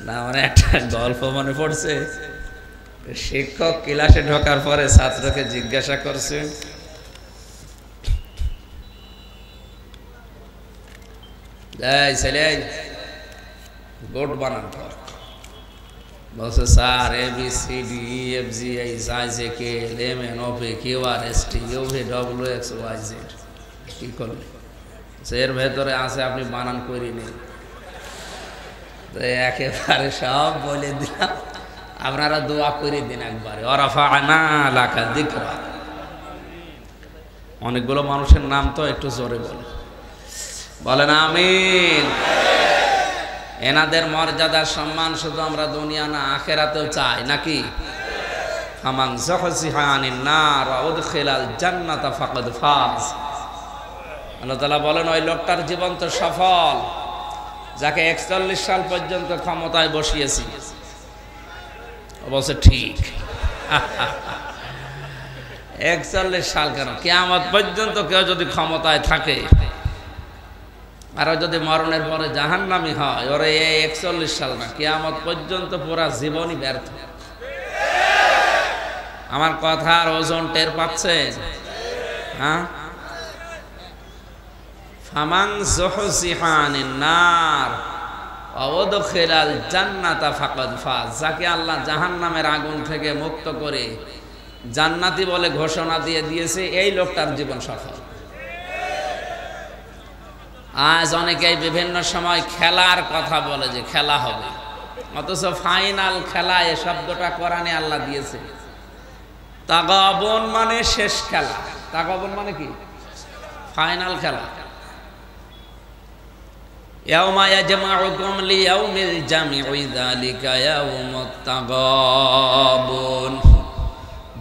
না মানে একটা গল্প মনে পড়ছে। শিক্ষক ক্লাসে ঢোকার পরে ছাত্রকে জিজ্ঞাসা করছে, এই ছেলে গোট বানান কর। বলছে sir A B C D E F G H I J K L M N O P Q R S T U V W X Y Z. কি করলে? এর ভেতরে আছে, আপনি বানান করে নিন। তো একেবারে সব বলে দিলাম, আপনারা দোয়া করে দিন একবারে, ওয়ারাফা'না লাকা যিকরা। অনেকগুলো মানুষের নাম তো একটু জোরে বলেন আমিন। এনাদের মর্যাদা সম্মান শুধু আমরা দুনিয়া না আখিরাতেও চাই নাকি? ফামান যুহজিহা আনিন নার ওয়া উদখিলাল জান্নাতা ফাকাদ ফাজ। আল্লাহ তাআলা বলেন ওই লোকটার জীবন তো সফল যাকে ৪১ সাল পর্যন্ত ক্ষমতায় বসিয়েছি। বলছে ঠিক। ৪১ সাল কেন, কিয়ামত পর্যন্ত কেউ যদি ক্ষমতায় থাকে আর যদি মরণের পরে জাহান্নামী হয়, ওরে এই ৪১ সাল না, কিয়ামত পর্যন্ত পুরা জীবনই ব্যর্থ। আমার কথার ওজন টের পাচ্ছেন? হ্যাঁ, ফামান যুহজিহা আনিন নার ওয়া উদখিলাল জান্নাতা ফাকাদ ফাজ। যাকে আল্লাহ জাহান্নামের আগুন থেকে মুক্ত করে জান্নাতি বলে ঘোষণা দিয়ে দিয়েছে, এই লোকটার জীবন সফল। আজ অনেকেই বিভিন্ন সময় খেলার কথা বলে যে খেলা হবে, অথচ ফাইনাল খেলা এ শব্দটা কোরআনে আল্লাহ দিয়েছে। তাগাবুন মানে শেষ খেলা, তাগাবুন মানে কি? ফাইনাল খেলা। ইয়াউমা ইয়াজমাউকুম লিয়াউমিল জামি'i যালিকা ইয়াউমুত তাগাবুন।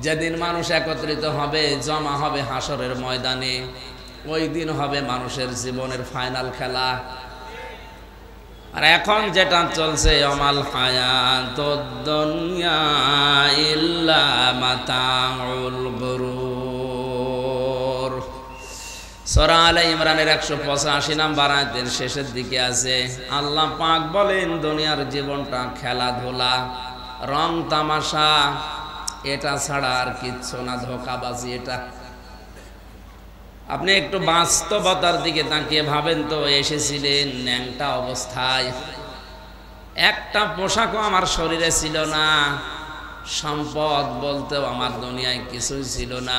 যেদিন মানুষ একত্রিত হবে, জমা হবে হাসরের ময়দানে, ওই দিন হবে মানুষের জীবনের ফাইনাল খেলা। আর এখন যেটা চলছে, আমাল হায়াতুদ দুনিয়া ইল্লা মাতাউল গুরুর। সূরা আলে ইমরানের ১৮৫ নম্বর আয়াতের শেষের দিকে আছে, আল্লাহ পাক বলেন দুনিয়ার জীবনটা খেলাধুলা, রং তামাশা, এটা ছাড়া আর কিচ্ছু না, ধোঁকাবাজি। এটা আপনি একটু বাস্তবতার দিকে তাকিয়ে ভাবেন তো, এসেছিলেন ন্যাংটা অবস্থায়, একটা পোশাকও আমার শরীরে ছিল না, সম্পদ বলতেও আমার দুনিয়ায় কিছুই ছিল না।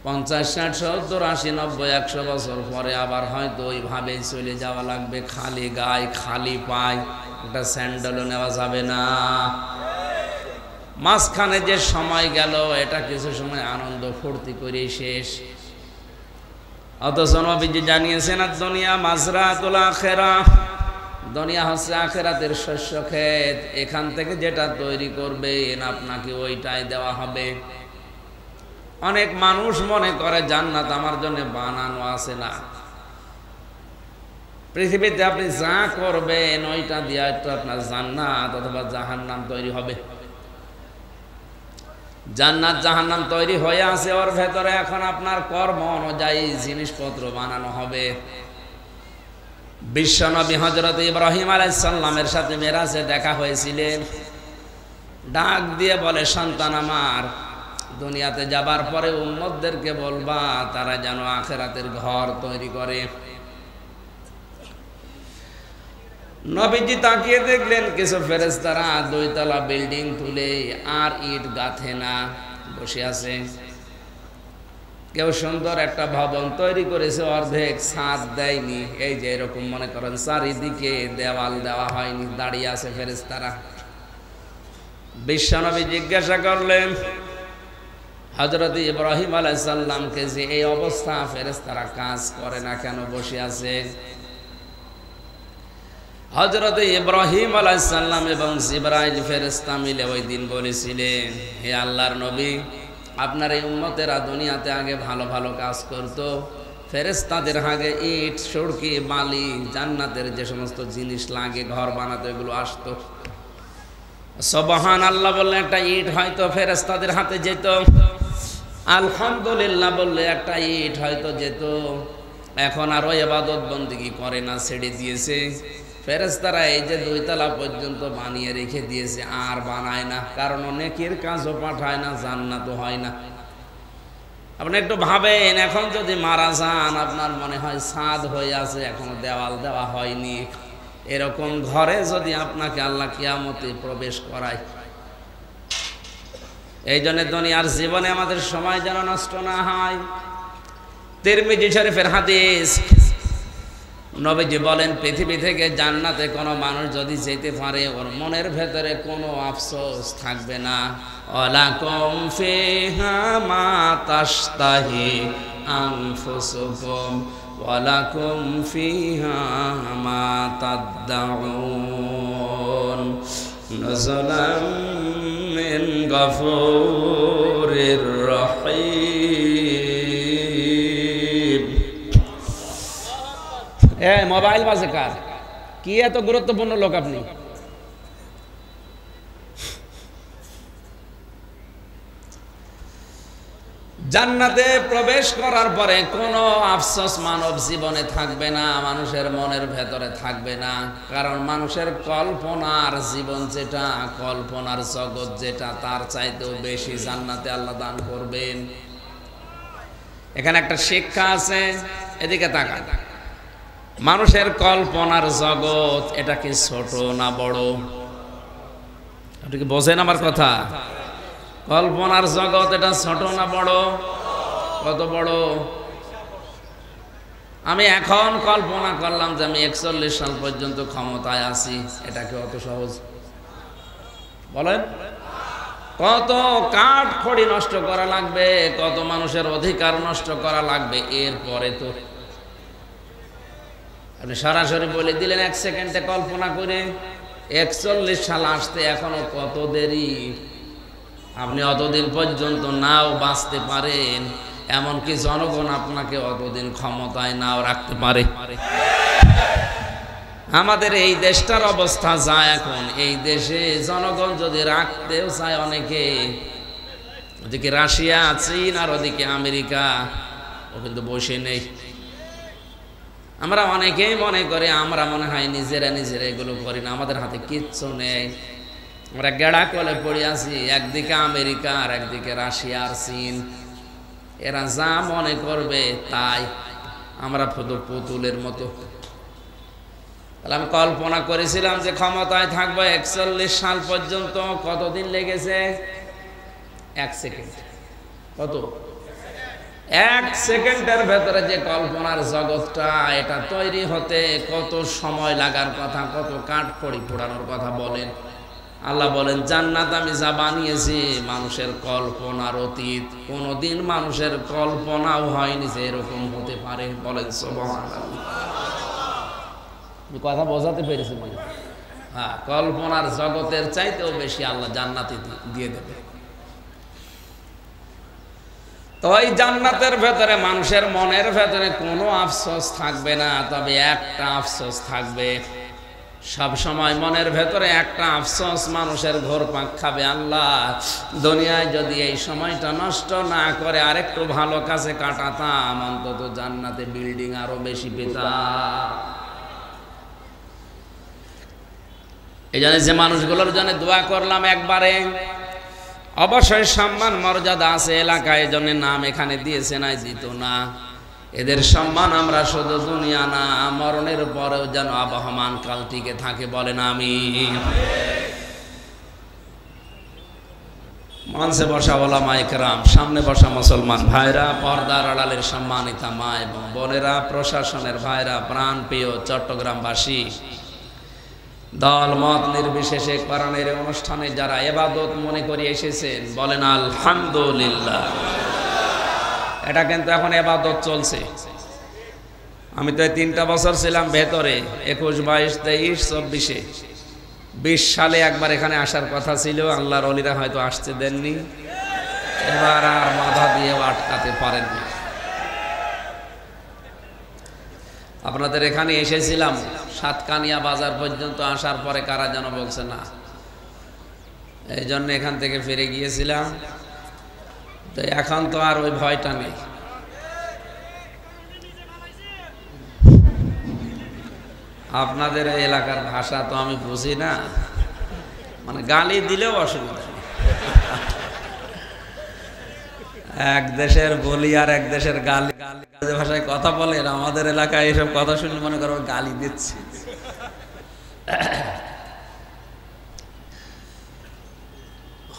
৫০, ৬০, ৭০, ৮০, ৯০, ১০০ বছর পরে আবার হয়তো ওইভাবেই চলে যাওয়া লাগবে, খালি গায়ে খালি পায়, একটা স্যান্ডেলও নেওয়া যাবে না। মাঝখানে যে সময় গেল, এটা কিছু সময় আনন্দ ফুর্তি করেই শেষ। অথচ নবীজি জানিয়েছেন দুনিয়া মাজরাতুল আখিরাহ, দুনিয়া হচ্ছে আখিরাতের শস্য ক্ষেত, এখান থেকে যেটা তৈরি করবেন আপনাকে ওইটাই দেওয়া হবে। অনেক মানুষ মনে করে জান্নাত আমার জন্য বানানো আছে। না, পৃথিবীতে আপনি যা করবেন ওইটা দিয়ে একটু আপনার জান্নাত অথবা জাহান্নাম তৈরি হবে। জান্নাত জাহান্নাম তৈরি হয়ে আছে, ওর ভেতরে এখন আপনার কর্ম অনুযায়ী জিনিসপত্র বানানো হবে। বিশ্বনবী হযরত ইব্রাহিম আলাইহিস সালামের সাথে মেরাজে দেখা হয়েছিলেন। ডাক দিয়ে বলে, সন্তান আমার, দুনিয়াতে যাবার পরে উম্মতদেরকে বলবা তারা যেন আখিরাতের ঘর তৈরি করে। নবীজি তাকিয়ে দেখলেন কিছু ফেরেশতারা ২ তলা বিল্ডিং তুলে আর ইট গাঁথে না, বসে আছে। কেউ সুন্দর একটা ভবন তৈরি করেছে, অর্ধেক ছাদ দেয়নি। এই যে এরকম মনে করেন চারিদিকে দেওয়াল দেওয়া হয়নি, দাঁড়িয়ে আছে ফেরেশতারা। বিশ্বনবী জিজ্ঞাসা করলেন হযরত ইব্রাহিম আলাইহিস সালামকে যে এই অবস্থা, ফেরেশতারা কাজ করে না কেন, বসে আছে? হযরত ইব্রাহিম আলাইহিস সালাম এবং জিবরাইল ফেরেশতা মিলে ওই দিন বলেছিলেন, হে আল্লাহর নবী, আপনার এই উম্মতেরা দুনিয়াতে আগে ভালো ভালো কাজ করত, ফেরেশতাদের আগে ইট, সুরকি, বালি, জান্নাতের যে সমস্ত জিনিস লাগে ঘর বানাতে, এগুলো আসতো। সুবহানাল্লাহ বললে একটা ইট হয়তো ফেরেশতাদের হাতে যেত, আলহামদুলিল্লাহ বললে একটা ইট হয়তো যেত। এখন আরো ইবাদত বন্দেগী করে না, ছেড়ে দিয়েছে। ফেরেশতারা এই যে 2 তলা পর্যন্ত বানিয়ে রেখে দিয়েছে, আর বানায় না, কারণ নেকির কাজও পাঠায় না, জান্নাতও হয় না। আপনি একটু ভাবেন, এখন যদি মারা যান, আপনার মনে হয় ছাদ হয়ে আছে, এখনো দেওয়াল দেওয়া হয়নি, এরকম ঘরে যদি আপনাকে আল্লাহ কিয়ামতে প্রবেশ করায়। এই জন্য দুনিয়ার জীবনে আমাদের সময় যেন নষ্ট না হয়। তিরমিজি শরীফের হাদিস, নবীজি বলেন, পৃথিবী থেকে জান্নাতে কোনো মানুষ যদি যেতে পারে, ওর মনের ভেতরে কোনো আফসোস থাকবে না। ওয়ালাকুম ফিহা মা তাশতাহি আনফুসুকুম ওয়ালাকুম ফিহা মা তাদদাউন নুজুলাম মিন গফুরির রহিম। মোবাইল বাজে কার? কি এত গুরুত্বপূর্ণ লোক আপনি? জান্নাতে প্রবেশ করার পরে কোনো আফসোস মানব জীবনে থাকবে না, মানুষের মনের ভেতরে থাকবে না। কারণ মানুষের কল্পনার জীবন যেটা, কল্পনার জগৎ যেটা, তার চাইতেও বেশি জান্নাতে আল্লাহ দান করবেন। এখানে একটা শিক্ষা আছে, এদিকে তাকান। মানুষের কল্পনার জগৎ, এটা কি ছোট না বড়? আপনি কি বোঝেন আমার কথা? কল্পনার জগৎ এটা ছোট না বড়? কত বড়? আমি এখন কল্পনা করলাম যে আমি 41 সাল পর্যন্ত ক্ষমতায় আছি, এটা কি অত সহজ? বলেন, কত কাঠ খড়ি নষ্ট করা লাগবে, কত মানুষের অধিকার নষ্ট করা লাগবে, এরপরে তো আপনি সরাসরি বলে দিলেন 1 সেকেন্ডে কল্পনা করে। 41 সাল আসতে এখনো কত দেরি। আপনি অতদিন পর্যন্ত নাও বাঁচতে পারেন, এমনকি জনগণ আপনাকে অতদিন ক্ষমতায় নাও রাখতে পারে। আমাদের এই দেশটার অবস্থা যা এখন, এই দেশে জনগণ যদি রাখতেও চায় অনেকে, ওদিকে রাশিয়া, চীন আর ওদিকে আমেরিকা, ও কিন্তু বসে নেই। আমরা অনেকেই মনে করি, আমরা মনে হয় নিজেরা এগুলো করি না, আমাদের হাতে কিচ্ছু নেই, আমরা গেড়া কলে পড়ে আছি। একদিকে আমেরিকা আর একদিকে রাশিয়া আর চীন, এরা যা মনে করবে তাই, আমরা শুধু পুতুলের মতো। তাহলে আমি কল্পনা করেছিলাম যে ক্ষমতায় থাকবো 41 সাল পর্যন্ত। কতদিন লেগেছে? 1 সেকেন্ড। কত? 1 সেকেন্ডের ভেতরে যে কল্পনার জগৎটা, এটা তৈরি হতে কত সময় লাগার কথা, কত কাঠ খড়ি পোড়ানোর কথা বলেন। আল্লাহ বলেন, জান্নাত আমি যা বানিয়েছি মানুষের কল্পনার অতীত, কোনোদিন মানুষের কল্পনাও হয়নি যে এরকম হতে পারে। বলেন সুবহানাল্লাহ। কথা বোঝাতে পেরেছি মনে? হ্যাঁ, কল্পনার জগতের চাইতেও বেশি আল্লাহ জান্নাতে দিয়ে দেবে। তো এই জান্নাতের ভেতরে মানুষের মনের ভেতরে কোনো আফসোস থাকবে না, তবে একটা আফসোস থাকবে। সব সময় মনের ভেতরে একটা আফসোস মানুষের ঘোরপাক খাবে, আল্লাহ দুনিয়ায় যদি এই সময়টা নষ্ট না করে আরেকটু ভালো কাজে কাটাতাম, অন্তত জান্নাতে বিল্ডিং আরো বেশি পেতাম। এই জন্য যে মানুষগুলোর জন্য দোয়া করলাম একবারে, অবশ্যই সম্মান মর্যাদা আছে এলাকায়, এই জন্য নাম এখানে দিয়েছে, নাই দিত না। এদের সম্মান আমরা শুধু দুনিয়া না, মরণের পরেও যেন আবহমান কাল টিকে থাকে। বলেন আমিন। মঞ্চে বসা ওলামা ইকরাম, সামনে বসা মুসলমান ভাইরা, পর্দার আড়ালের সম্মানিতা মা এবং বোনেরা, প্রশাসনের ভাইরা, প্রাণ প্রিয় চট্টগ্রামবাসী, দল মত নির্বিশেষে কোরআনের অনুষ্ঠানে যারা ইবাদত মনে করে এসেছেন, বলেন আলহামদুলিল্লাহ। এটা কিন্তু এখন ইবাদত চলছে। আমি তো 3টা বছর ছিলাম ভেতরে, 21, 22, 23, 24-এ। 20 সালে একবার এখানে আসার কথা ছিল, আল্লাহর ওলিরা হয়তো আসতে দেননি, এবার আর বাধা দিয়ে আটকাতে পারেননি। আপনাদের এখানে এসেছিলাম, সাতকানিয়া বাজার পর্যন্ত আসার পরে কারা যেন বলছে না, এই জন্য এখান থেকে ফিরে গিয়েছিলাম। তো এখন তো আর ওই ভয়টা নেই। আপনাদের এই এলাকার ভাষা তো আমি বুঝি না, মানে গালি দিলেও অসুবিধা নেই। এক দেশের বলি আর এক দেশের গালি গালি ভাষায় কথা বলে, আমাদের এলাকায় এসব কথা শুনলে মনে করো গালি দিচ্ছে।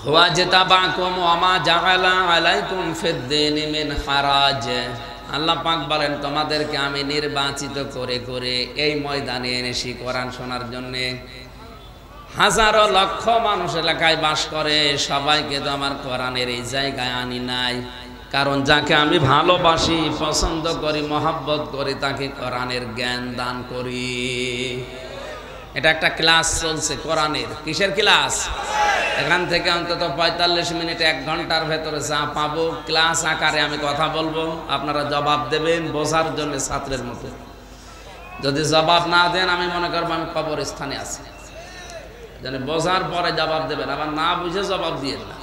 হুয়া জিতাবাকুম ওয়া মা জাআলা আলাইকুম ফিদ-দীনি মিন হারাজ। আল্লাহ পাক বলেন, তোমাদেরকে আমি নির্বাচিত করে করে এই ময়দানে এনেছি কোরআন শোনার জন্যে। হাজারো লক্ষ মানুষ এলাকায় বাস করে, সবাইকে তো আমার কোরআনের এই জায়গায় আনি নাই। কারণ যাকে আমি ভালোবাসি, পছন্দ করি, মহব্বত করি, তাকে কোরআনের জ্ঞান দান করি। এটা একটা ক্লাস চলছে কোরআনের। কিসের ক্লাস? এখান থেকে অন্তত 45 মিনিট 1 ঘন্টার ভেতরে যা পাবো ক্লাস আকারে আমি কথা বলবো, আপনারা জবাব দেবেন বোঝার জন্য ছাত্রের মতো। যদি জবাব না দেন আমি মনে করবো আমি কবরস্থানে আছি। জানি বোঝার পরে জবাব দেবেন, আবার না বুঝে জবাব দিয়ে না।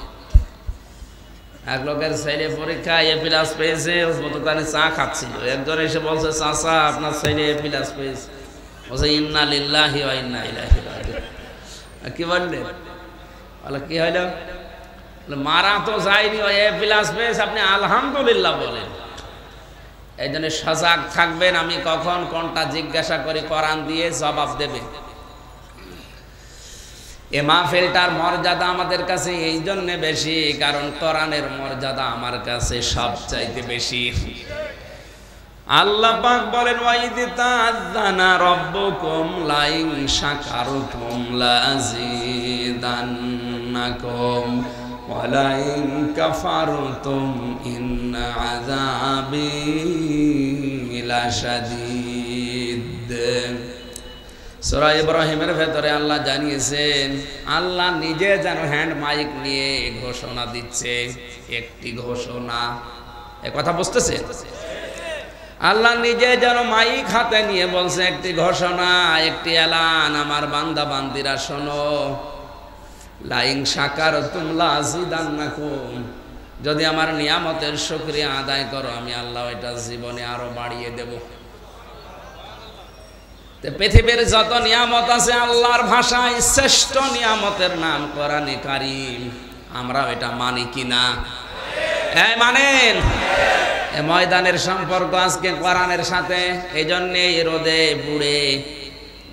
এক লোকের ছেলে পরীক্ষায় A+ পেয়েছে, গতকালই চা খাচ্ছিল, একজন এসে বলছে, চাচা আপনার ছেলে A+ পেয়েছে। বলছে ইন্না লিল্লাহি ওয়া ইন্না ইলাইহি রাজিউন। কি বললেন? বলে কি হইল? মারা তো যায়নি, ওই A+ পেয়েছে, আপনি আলহামদুলিল্লাহ বলেন। এই জন্য সজাগ থাকবেন, আমি কখন কোনটা জিজ্ঞাসা করি কোরআন দিয়ে জবাব দেবে। এ মাহফিলটার মর্যাদা আমাদের কাছে এই জন্য বেশি, কারণ কোরআনের মর্যাদা আমার কাছে সবচাইতে বেশি। আল্লাহ পাক বলেন, ওয়াইদ তাআযানা রাব্বুকুম লাইন শাকারতুম লাযিদান্নাকুম ওয়া লাইন কাফারতুম ইন্না আযাবি লাশাদীদ। সূরা ইব্রাহিমের ভেতরে আল্লাহ জানিয়েছেন, আল্লাহ নিজে যেন হ্যান্ড মাইক নিয়ে ঘোষণা দিচ্ছে, একটি ঘোষণা। এ কথা বুঝতেছে? আল্লাহ নিজে যেন মাইক হাতে নিয়ে বলছে একটি ঘোষণা, একটি এলান, আমার বান্দা বান্দিরা শোনো, লাইন শাকারতুম লাযিদান্নাকুম, যদি আমার নিয়ামতের শুকরিয়া আদায় করো আমি আল্লাহ এটা জীবনে আরো বাড়িয়ে দেব। পৃথিবীর যত নিয়ামত আছে আল্লাহর ভাষায় শ্রেষ্ঠ নিয়ামতের নাম কোরআনে কারীম। আমরা এটা মানি কিনা? মানেন? ময়দানের সম্পর্ক আজকে কোরআনের সাথে। এই জন্যে রোদে পুড়ে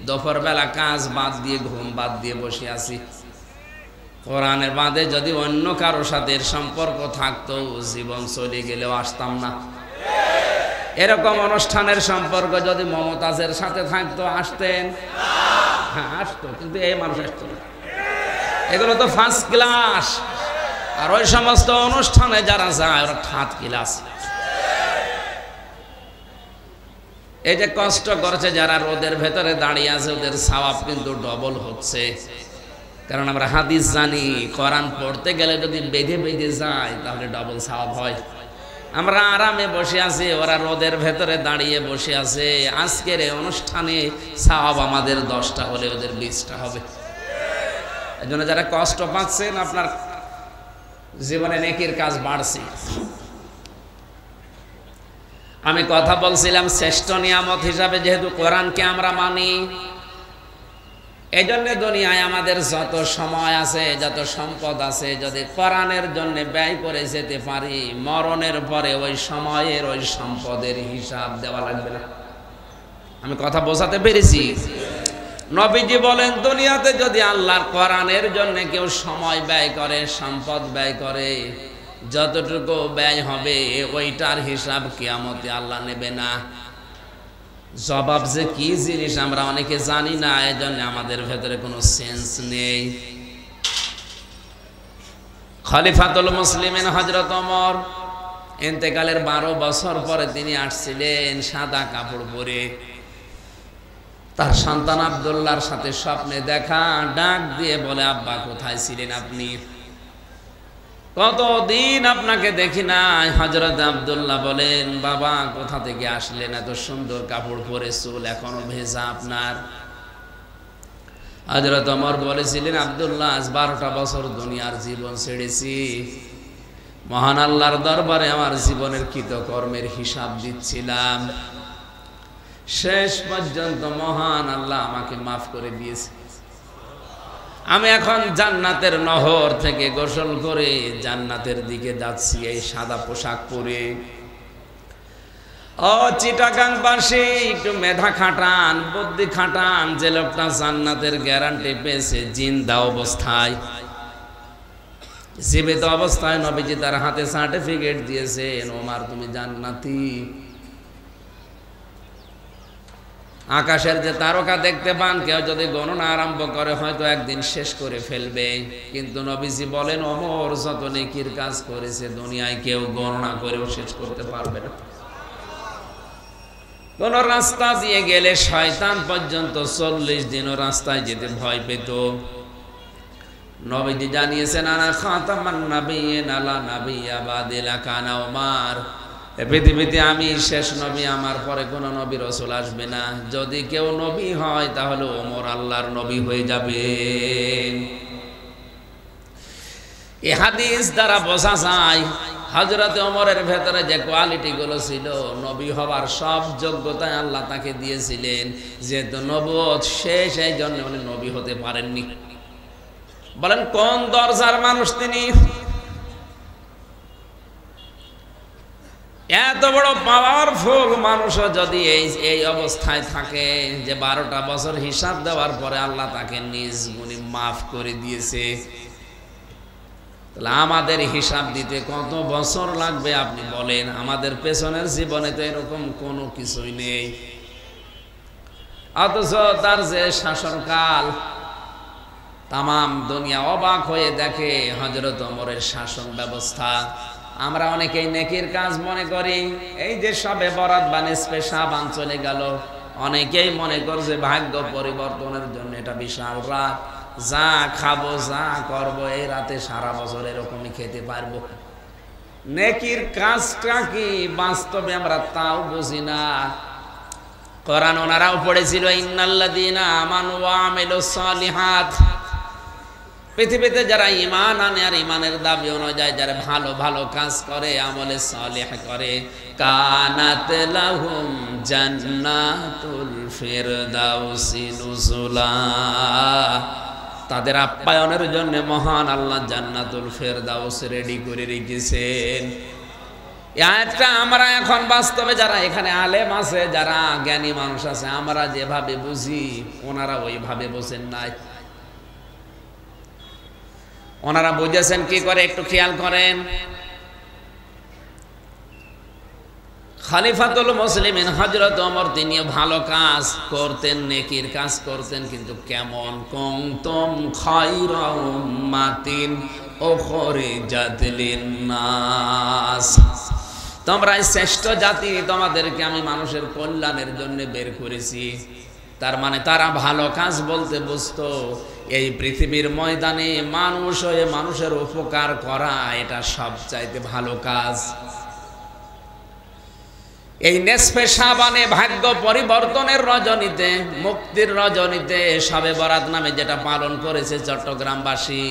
দুপুর বেলা কাজ বাদ দিয়ে, ঘুম বাদ দিয়ে বসে আছি। কোরআনের বাদে যদি অন্য কারোর সাথে সম্পর্ক থাকতো, জীবন চলে গেলেও আসতাম না। এরকম অনুষ্ঠানের সম্পর্ক যদি মমতাজের সাথে থাকতো, আসতেন? হ্যাঁ আসতো, কিন্তু এই মানুষ আসতো না। এগুলো তো ফার্স্ট ক্লাস। আর ওই সমস্ত অনুষ্ঠানে যারা যায় ওরা থার্ড ক্লাস। এই যে কষ্ট করছে যারা রোদের ভেতরে দাঁড়িয়ে আছে, ওদের সওয়াব কিন্তু ডবল হচ্ছে। কারণ আমরা হাদিস জানি, কোরআন পড়তে গেলে যদি বেঁধে বেঁধে যায় তাহলে ডবল সওয়াব হয়। আমরা আরামে বসে আছি, ওরা রোদের ভেতরে দাঁড়িয়ে বসে আছে। আজকের এই অনুষ্ঠানে সওয়াব আমাদের 10টা হলে ওদের 20টা হবে। এই জন্য যারা কষ্ট পাচ্ছেন, আপনার জীবনে নেকির কাজ বাড়ছে। আমি কথা বলছিলাম শ্রেষ্ঠ নিয়ামত হিসাবে যেহেতু কোরআনকে আমরা মানি, এই জন্য দুনিয়ায় আমাদের যত সময় আছে, যত সম্পদ আছে, যদি কোরআনের জন্য ব্যয় করে যেতে পারি, মরণের পরে ওই সময়ের ওই সম্পদের হিসাব দেওয়া লাগবে না। আমি কথা বোঝাতে পেরেছি? নবীজি বলেন, দুনিয়াতে যদি আল্লাহর কোরআনের জন্য কেউ সময় ব্যয় করে, সম্পদ ব্যয় করে, যতটুকু ব্যয় হবে ওইটার হিসাব কিয়ামতে আল্লাহ নেবে না। জবাব যে কি জিনিস আমরা অনেকে জানি না, এজন্য আমাদের ভেতরে কোনো সেন্স নেই। খলিফাতুল মুসলিমিন হযরত ওমর ইন্তেকালের 12 বছর পরে তিনি আসছিলেন সাদা কাপড় পরে। তার সন্তান আব্দুল্লাহর সাথে স্বপ্নে দেখা, ডাক দিয়ে বলে, আব্বা কোথায় ছিলেন আপনি? কতদিন আপনাকে দেখি নাই। হযরত আব্দুল্লাহ বলেন, বাবা কোথা থেকে আসলেন? এত সুন্দর কাপড় পরে, চুল এখনো ভেজা আপনার। হযরত ওমর বলেছিলেন, আব্দুল্লাহ আজ 12টা বছর দুনিয়ার জীবন ছেড়েছি, মহান আল্লাহর দরবারে আমার জীবনের কৃতকর্মের হিসাব দিচ্ছিলাম। শেষ পর্যন্ত মহান আল্লাহ আমাকে মাফ করে দিয়েছে। আমি এখন জান্নাতের নহর থেকে গোসল করে জান্নাতের দিকে যাচ্ছি এই সাদা পোশাক পরে। ও চিটাগাংবাসী, একটু মেধা খাটান, বুদ্ধি খাটান। যে লোকটা জান্নাতের গ্যারান্টি পেয়েছে জিন্দা অবস্থায়, জীবিত অবস্থায়, নবীজি তার হাতে সার্টিফিকেট দিয়েছেন, ওমর তুমি জান্নাতি। আকাশের যে তারকা দেখতে পান, কেউ যদি গণনা আরম্ভ করে হয়তো একদিন শেষ করে ফেলবে, কিন্তু নবীজি বলেন ওমর যত নেকির কাজ করেছে দুনিয়ায় কেউ গণনা করেও শেষ করতে পারবে না। কোন রাস্তা দিয়ে গেলে শয়তান পর্যন্ত 40 দিনও রাস্তায় যেতে ভয় পেত। নবীজি জানিয়েছেন আনা খাতামান নাবিয়্যিন আলা নাবিয়্যা বাদি লাকানা ওমর, এই পৃথিবীতে আমি শেষ নবী, আমার পরে কোনো নবী রাসূল আসবে না। যদি কেউ নবী হয় তাহলে ওমর আল্লাহর নবী হয়ে যাবে। এই হাদিস দ্বারা বোঝা যায় হযরত ওমরের ভেতরে যে কোয়ালিটি গুলো ছিল, নবী হওয়ার সব যোগ্যতায় আল্লাহ তাকে দিয়েছিলেন। যেহেতু নবুয়ত শেষ, এই জন্য উনি নবী হতে পারেননি। বলেন কোন দরজার মানুষ তিনি? এত বড় পাওয়ারফুল মানুষও যদি এই অবস্থায় থাকে যে 12টা বছর হিসাব দেওয়ার পরে আল্লাহ তাকে নিজ গুণে মাফ করে দিয়েছে, তাহলে আমাদের হিসাব দিতে কত বছর লাগবে আপনি বলেন? আমাদের পেছনের জীবনে তো এরকম কোনো কিছুই নেই, অথচ তার যে শাসনকাল, তামাম দুনিয়া অবাক হয়ে দেখে হযরত ওমরের শাসন ব্যবস্থা। আমরা অনেকেই নেকির কাজ মনে করি, এই যে সবে বরাত বা নিসফে শাবান চলে গেল, অনেকেই মনে করছে ভাগ্য পরিবর্তনের জন্য এটা বিশাল রাত, যা খাবো যা করবো এই রাতে সারা বছর এরকমই খেতে পারবো। নেকির কাজটা কি বাস্তবে আমরা তাও বুঝি না। কোরআন ওনারাও পড়েছিল ইন্নাল্লাযীনা আমানু ওয়া আমিলুস সালিহাত, পৃথিবীতে যারা ঈমান আনে আর ঈমানের দাবি অনুযায়ী যারা ভালো ভালো কাজ করে, আমলে সালেহ করে, কানাত লাহুম জান্নাতুল ফিরদাউসি নুজুলা, তাদের আপ্যায়নের জন্য মহান আল্লাহ জান্নাতুল ফিরদাউস রেডি করে রেখেছেন। এই আয়াতটা আমরা এখন বাস্তবে যারা এখানে আলেম আছে, যারা জ্ঞানী মানুষ আছে, আমরা যেভাবে বুঝি ওনারা ওইভাবে বোঝেন নাই। ওনারা বুঝেছেন কি করে একটু খেয়াল করেন। খলিফাতুল মুসলিমিন হযরত ওমর তিনিও ভালো কাজ করতেন, নেকির কাজ করতেন, কিন্তু কেমন? কুনতুম খায়রা উম্মাতিন উখরিজাত লিন-নাস, তোমরা শ্রেষ্ঠ জাতি, তোমাদেরকে আমি মানুষের কল্যাণের জন্য বের করেছি। তার মানে তারা ভালো কাজ বলতে বুঝতো এই পৃথিবীর ময়দানে মানুষ হয়ে মানুষের উপকার করা, এটা সবচাইতে ভালো কাজ। এই নিসফে শাবানে ভাগ্য পরিবর্তনের রজনীতে, মুক্তির রজনীতে শবে বরাত নামে যেটা পালন করেছে চট্টগ্রামবাসী,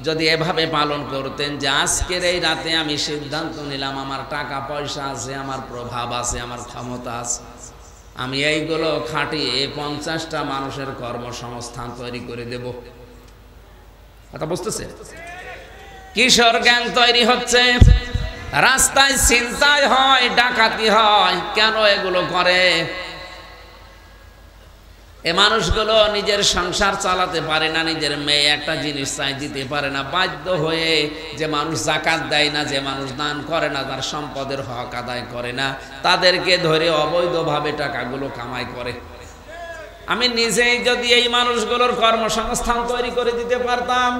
যদি এভাবে পালন করতেন যে আজকের এই রাতে আমি সিদ্ধান্ত নিলাম আমার টাকা পয়সা আছে, আমার প্রভাব আছে, আমার ক্ষমতা আছে, আমি এইগুলো খাটিয়ে 50টা মানুষের কর্মসংস্থান তৈরি করে দেব। কথা বুঝতেছে? কিশোর গ্যাং তৈরি হচ্ছে, রাস্তায় ছিনতাই হয়, ডাকাতি হয়, কেন এগুলো করে? এ মানুষগুলো নিজের সংসার চালাতে পারে না, নিজের মেয়ে একটা জিনিস চাই দিতে পারে না, বাধ্য হয়ে যে মানুষ যাকাত দেয় না, যে মানুষ দান করে না, তার সম্পদের হক আদায় করে না, তাদেরকে ধরে অবৈধভাবে টাকাগুলো কামাই করে। আমি নিজেই যদি এই মানুষগুলোর কর্মসংস্থান তৈরি করে দিতে পারতাম।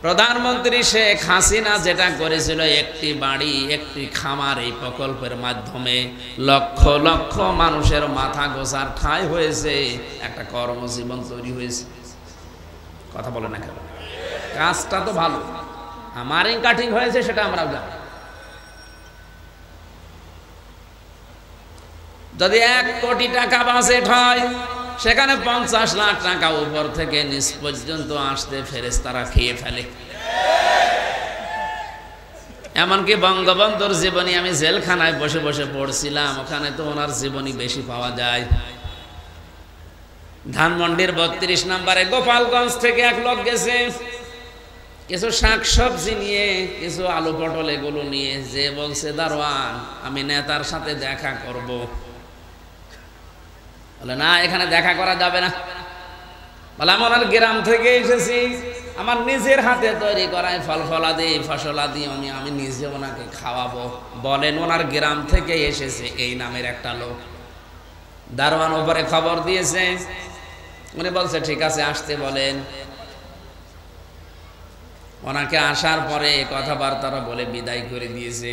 প্রধানমন্ত্রী শেখ হাসিনা যেটা করেছিল, একটি বাড়ি একটি খামার, এই প্রকল্পের মাধ্যমে লক্ষ লক্ষ মানুষের মাথা গোছার ঠাঁই হয়েছে, একটা কর্মজীবন তৈরি হয়েছে। কথা বলে না কেন? কাজটা তো ভালো, আমারই কাটিং হয়েছে সেটা আমরাও জানি। যদি 1 কোটি টাকা বাজেট হয়, সেখানে 50 লাখ টাকা উপর থেকে নিচ পর্যন্ত আসতে ফেরেশতারা খেয়ে ফেলে। এমনকি বঙ্গবন্ধুর জীবনী আমি জেলখানায় বসে বসে পড়ছিলাম, ওখানে তো ওনার জীবনী বেশি পাওয়া যায়। ধানমন্ডির 32 নম্বরে গোপালগঞ্জ থেকে এক লোক গেছে কিছু শাকসবজি নিয়ে, কিছু আলু পটল এগুলো নিয়ে, যে বলছে দারোয়ান আমি নেতার সাথে দেখা করব। বলে না, এখানে দেখা করা যাবে না। বলে আমি ওনার গ্রাম থেকে এসেছি, আমার নিজের হাতে তৈরি করায় ফলাদি ফসলাদি আমি নিজে ওনাকে খাওয়াবো। বলেন ওনার গ্রাম থেকে এসেছে এই নামের একটা লোক। দারোয়ান উপরে খবর দিয়েছে, উনি বলছে ঠিক আছে আসতে বলেন। ওনাকে আসার পরে কথাবার্তারা বলে বিদায় করে দিয়েছে।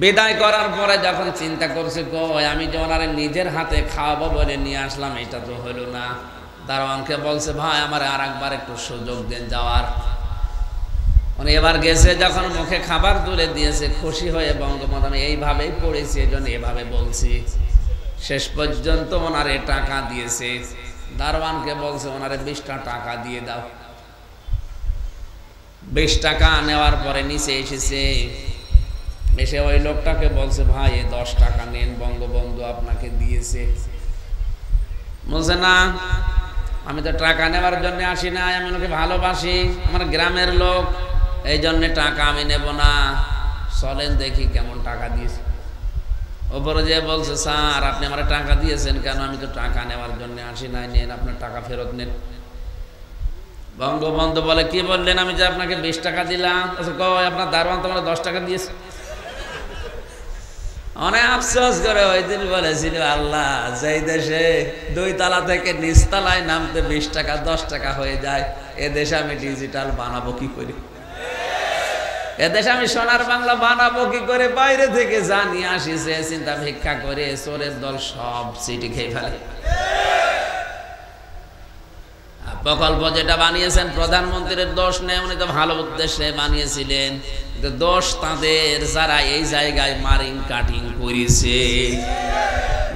বিদায় করার পরে যখন চিন্তা করছে কই আমি যে ওনারে নিজের হাতে খাওয়াবো বলে নিয়ে আসলাম, এটা তো হলো না। দারোয়ানকে বলছে ভাই আমার আর একবার একটু সুযোগ দেন যাওয়ার। উনি এবার গেছে, যখন মুখে খাবার তুলে দিয়েছে খুশি হয়ে বঙ্গবন্ধু আমি এইভাবেই পড়েছি এই জন্য এভাবে বলছি। শেষ পর্যন্ত ওনারে টাকা দিয়েছে। দারোয়ানকে বলছে ওনারে 20টা টাকা দিয়ে দাও। 20 টাকা নেওয়ার পরে নিচে এসেছে, এসে ওই লোকটাকে বলছে ভাই 10 টাকা নেন, বঙ্গবন্ধু আপনাকে দিয়েছে। বলছে না আমি তো টাকা নেওয়ার জন্য আসি না, আমি ওনাকে ভালোবাসি, আমার গ্রামের লোক, এই জন্য টাকা আমি নেব না। চলেন দেখি কেমন টাকা দিয়েছে। ওপরে যে বলছে স্যার আপনি আমার টাকা দিয়েছেন কেন? আমি তো টাকা নেওয়ার জন্য আসি নাই, নেন আপনার টাকা ফেরত নেন। বঙ্গবন্ধু বলে কি বললেন? আমি যে আপনাকে 20 টাকা দিলাম। আপনার দারোয়ান তোমার 10 টাকা দিয়েছে। অনেক আফসোস করে ওই দিন বলেছিল আল্লাহ যেই দেশে 2 তলা থেকে নিচ তলায় নামতে 20 টাকা 10 টাকা হয়ে যায়, এ দেশে আমি ডিজিটাল বানাবো কি করে? এদেশে আমি সোনার বাংলা বানাবো কি করে? বাইরে থেকে জানি আসিছে চিন্তা ভিক্ষা করে চোরের দল সব সিটি খেয়ে ফেলে। প্রকল্প যেটা বানিয়েছেন প্রধানমন্ত্রীর দোষ নেই, উনি তো ভালো উদ্দেশ্যে বানিয়েছিলেন, কিন্তু দোষ তাদের যারা এই জায়গায় মারিং কাটিং করেছে।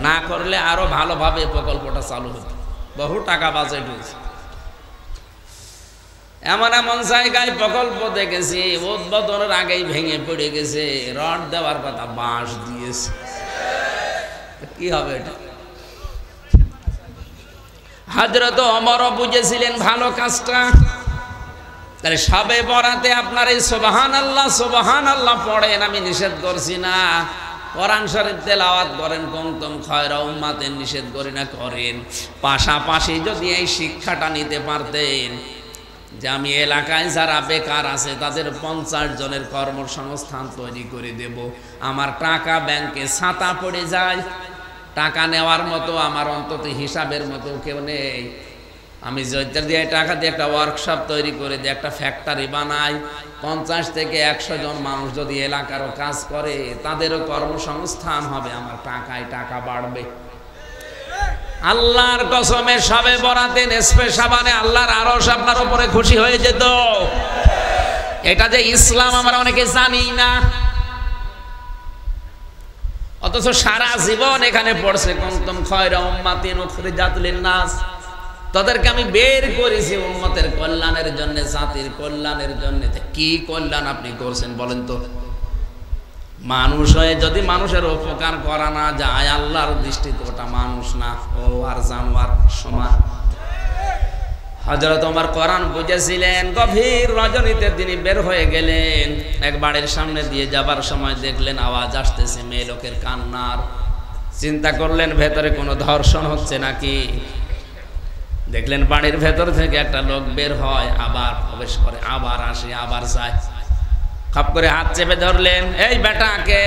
না করলে আরো ভালোভাবে প্রকল্পটা চালু হতো, বহু টাকা বাজেট হয়েছে। এমন এমন জায়গায় প্রকল্প দেখেছি উদ্বোধনের আগেই ভেঙে পড়ে গেছে, রড দেওয়ার কথা বাঁশ দিয়েছে। কি হবে এটা? হযরত ওমরও বুঝেছিলেন ভালো কাজটা। তাহলে সবে বরাতে আপনার এই সুবহানাল্লাহ পড়েন, আমি নিষেধ করছি না। কোরআন শরীফ তেলাওয়াত করেন, কুনতুম খায়রা উম্মাতিন, নিষেধ করি না, করেন। পাশাপাশি যদি এই শিক্ষাটা নিতে পারতেন যে আমি এলাকায় যারা বেকার আছে তাদের 50 জনের কর্মসংস্থান তৈরি করে দেব, আমার টাকা ব্যাংকে ছাতা পড়ে যায়, টাকা নেওয়ার মতো আমার অন্তত হিসাবের মতো কেউ নেই, আমি জয়িত্র দিয়ে টাকা দিয়ে একটা ওয়ার্কশপ তৈরি করে দিয়ে একটা ফ্যাক্টরি বানাই, 50 থেকে 100 জন মানুষ যদি এলাকারও কাজ করে তাদেরও কর্মসংস্থান হবে, আমার টাকায় টাকা বাড়বে। আল্লাহর কসমে সবে বরাতে নেসফে শাবানে আল্লাহর আরশ আপনার উপরে খুশি হয়ে যেত। এটা যে ইসলাম আমরা অনেকে জানি না, অথচ সারা জীবন এখানে পড়ছে কুনতুম খায়রা উম্মাতিন উখরিজাত লিন-নাস, তাদেরকে আমি বের করেছি উম্মতের কল্যাণের জন্য, জাতির কল্যাণের জন্য। কি কল্যাণ আপনি করছেন বলেন তো? মানুষ হয়ে যদি মানুষের উপকার করা না যায় আল্লাহর দৃষ্টিতে ওটা মানুষ না, ও আর জানোয়ার সমান। হযরত ওমর কোরআন বুঝেছিলেন। গভীর রজনীতে তিনি বের হয়ে গেলেন, এক বাড়ির সামনে দিয়ে যাবার সময় দেখলেন আওয়াজ আসতেছে মেয়ে লোকের কান্নার। চিন্তা করলেন ভেতরে কোনো ধর্ষণ হচ্ছে নাকি। দেখলেন বাড়ির ভেতর থেকে একটা লোক বের হয়, আবার প্রবেশ করে, আবার আসে, আবার যায়। খাপ করে হাত চেপে ধরলেন, এই বেটাকে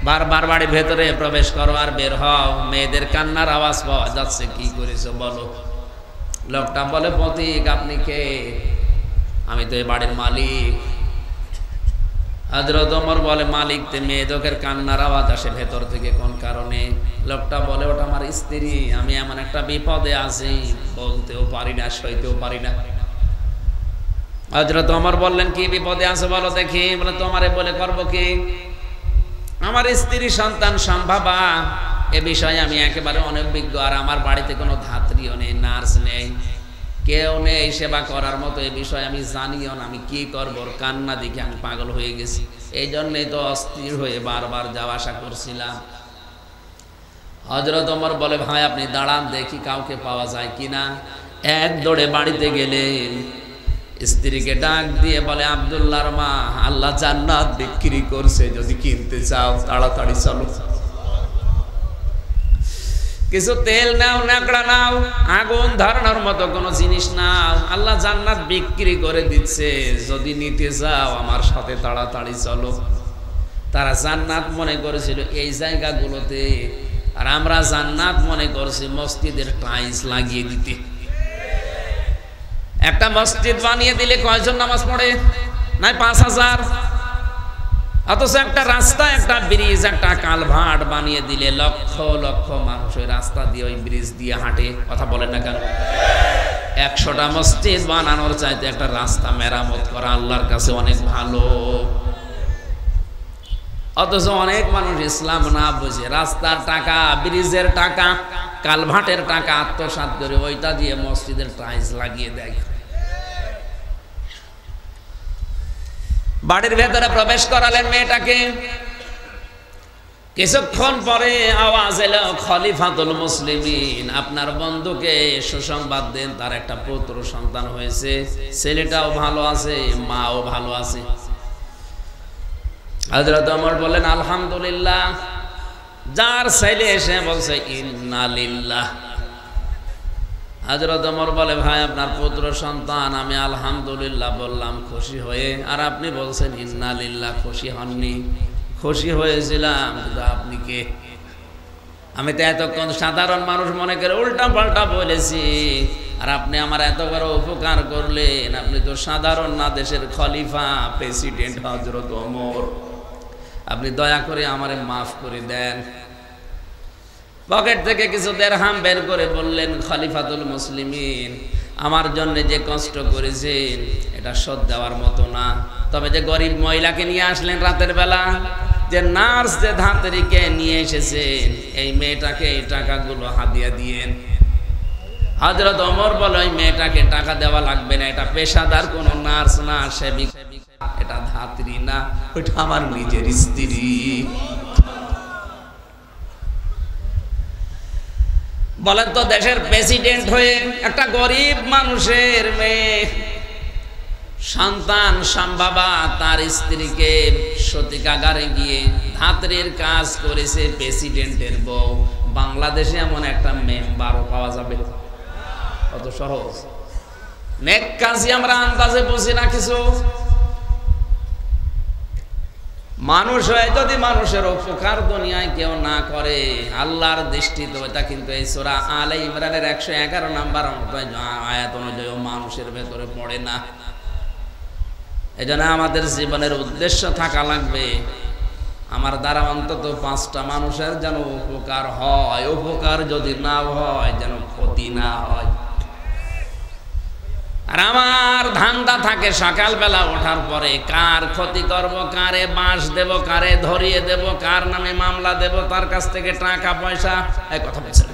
বারবার বাড়ির ভেতরে প্রবেশ করো আর বের হও, মেয়েদের কান্নার আওয়াজ পাওয়া যাচ্ছে, কি করেছো বলো। লোকটা বলে পথিক আপনি কে? আমি তো এই বাড়ির মালিক। হযরত ওমর বলে মালিক তে মেয়েদের কান্নার আওয়াজ আসে ভেতর থেকে কোন কারণে? লোকটা বলে ওটা আমার স্ত্রী, আমি এমন একটা বিপদে আছি বলতেও পারি না, সইতেও পারি না। হযরত ওমর বললেন কি বিপদে আছে বলো দেখি। বলে তোমারে বলে করব কি? আমার স্ত্রী সন্তান সম্ভবা, এ বিষয়ে আমি একেবারে অনভিজ্ঞ, আর আমার বাড়িতে কোনো ধাত্রীও নেই, নার্স নেই। কেউ নেই সেবা করার মতো। এই বিষয়ে আমি জানিও না, আমি কি করবো, কান্না দেখে আমি পাগল হয়ে গেছি। এই জন্যই তো অস্থির হয়ে বারবার যাওয়া আসা করছিলাম। হযরত ওমর বলে, ভাই আপনি দাঁড়ান, দেখি কাউকে পাওয়া যায় কিনা। এক দৌড়ে বাড়িতে গেলেন, স্ত্রীকে ডাক দিয়ে বলে, আব্দুল্লাহর মা, আল্লাহ জান্নাত বিক্রি করছে, যদি কিনতে চাও তাড়াতাড়ি চলো। কিছু তেল নাও, ন্যাকড়া নাও, আগুন ধরানোর মতো কোনো জিনিস নাও, আল্লাহ জান্নাত বিক্রি করে দিচ্ছে, যদি নিতে চাও আমার সাথে তাড়াতাড়ি চলো। তারা জান্নাত মনে করেছিল এই জায়গাগুলোতে, আর আমরা জান্নাত মনে করছি মসজিদের টাইলস লাগিয়ে দিতে। একটা মসজিদ বানিয়ে দিলে কয়জন নামাজ পড়ে? নাই 5000। অথচ একটা রাস্তা, একটা ব্রিজ, একটা কালভার্ট বানিয়ে দিলে লক্ষ লক্ষ মানুষ ওই রাস্তা দিয়ে, ওই ব্রিজ দিয়ে হাঁটে। কথা বলেন না কেন? 100টা মসজিদ বানানোর চাইতে একটা রাস্তা মেরামত করা আল্লাহর কাছে অনেক ভালো। অথচ অনেক মানুষ ইসলাম না বুঝে রাস্তার টাকা, ব্রিজের টাকা, কালভার্টের টাকা আত্মসাৎ করে ওইটা দিয়ে মসজিদের টাইলস লাগিয়ে দেয়। বাড়ির ভেতরে প্রবেশ করালেন মেয়েটাকে। কিছুক্ষণ পরে আওয়াজ এলো, খলিফাতুল মুসলিমিন, আপনার বন্ধুকে সুসংবাদ দেন, তার একটা পুত্র সন্তান হয়েছে, ছেলেটাও ভালো আছে, মাও ভালো আছে। হযরত ওমর বলেন, আলহামদুলিল্লাহ। যার ছেলে এসে বলছে ইন্না লিল্লাহ। হযরত ওমর বলে, ভাই আপনার পুত্র সন্তান, আমি আলহামদুলিল্লাহ বললাম খুশি হয়ে, আর আপনি বলছেন ইন্না লিল্লাহ। খুশি হননি? খুশি হয়েছিলাম, কিন্তু আপনি কে? আমি তো এতক্ষণ সাধারণ মানুষ মনে করে উল্টা পাল্টা বলেছি, আর আপনি আমার এত বড় উপকার করলেন। আপনি তো সাধারণ না, দেশের খলিফা, প্রেসিডেন্ট হযরত ওমর। আপনি দয়া করে আমারে মাফ করে দেন। পকেট থেকে কিছু দিরহাম বের করে বললেন, খলিফাতুল মুসলিমিন, আমার জন্য যে কষ্ট করেছেন এটা শোধ দেওয়ার মতো না। তবে যে গরিব মহিলাকে নিয়ে আসলেন রাতের বেলা, যে নার্স, যে ধাত্রীকে নিয়ে এসেছেন, এই মেয়েটাকে এই টাকাগুলো হাদিয়া দিয়েন। হযরত ওমর বলে, ওই মেয়েটাকে টাকা দেওয়া লাগবে না, এটা পেশাদার কোনো নার্স না, সেবিকা, এটা ধাত্রী না, ওইটা আমার নিজের স্ত্রী। বলেন তো, দেশের প্রেসিডেন্ট হয়ে একটা গরিব মানুষের মেয়ে সন্তান সম্ভাবা তার স্ত্রীকে সতীকাগারে গিয়ে ধাত্রীর কাজ করেছে প্রেসিডেন্টের বউ। বাংলাদেশে এমন একটা মেম্বারও পাওয়া যাবে? কত সহজ নেক কাজই আমরা আন্দাজে বুঝি না কিছু। মানুষ হয়ে যদি মানুষের উপকার দুনিয়ায় কেউ না করে, আল্লাহর দৃষ্টিতে ওটা কিন্তু এই সূরা আলে ইমরানের 111 নম্বর আয়াত অনুযায়ী মানুষের ভেতরে পড়ে না। এজন্য আমাদের জীবনের উদ্দেশ্য থাকা লাগবে, আমার দ্বারা অন্তত 5টা মানুষের যেন উপকার হয়, উপকার যদি না হয় যেন ক্ষতি না হয়। আর আমার ধান্দা থাকে সকালবেলা ওঠার পরে কার ক্ষতি করব, কারে বাঁশ দেব, কারে ধরিয়ে দেব, কার নামে মামলা দেব, তার কাছ থেকে টাকা পয়সা, এই কথা বলছেন।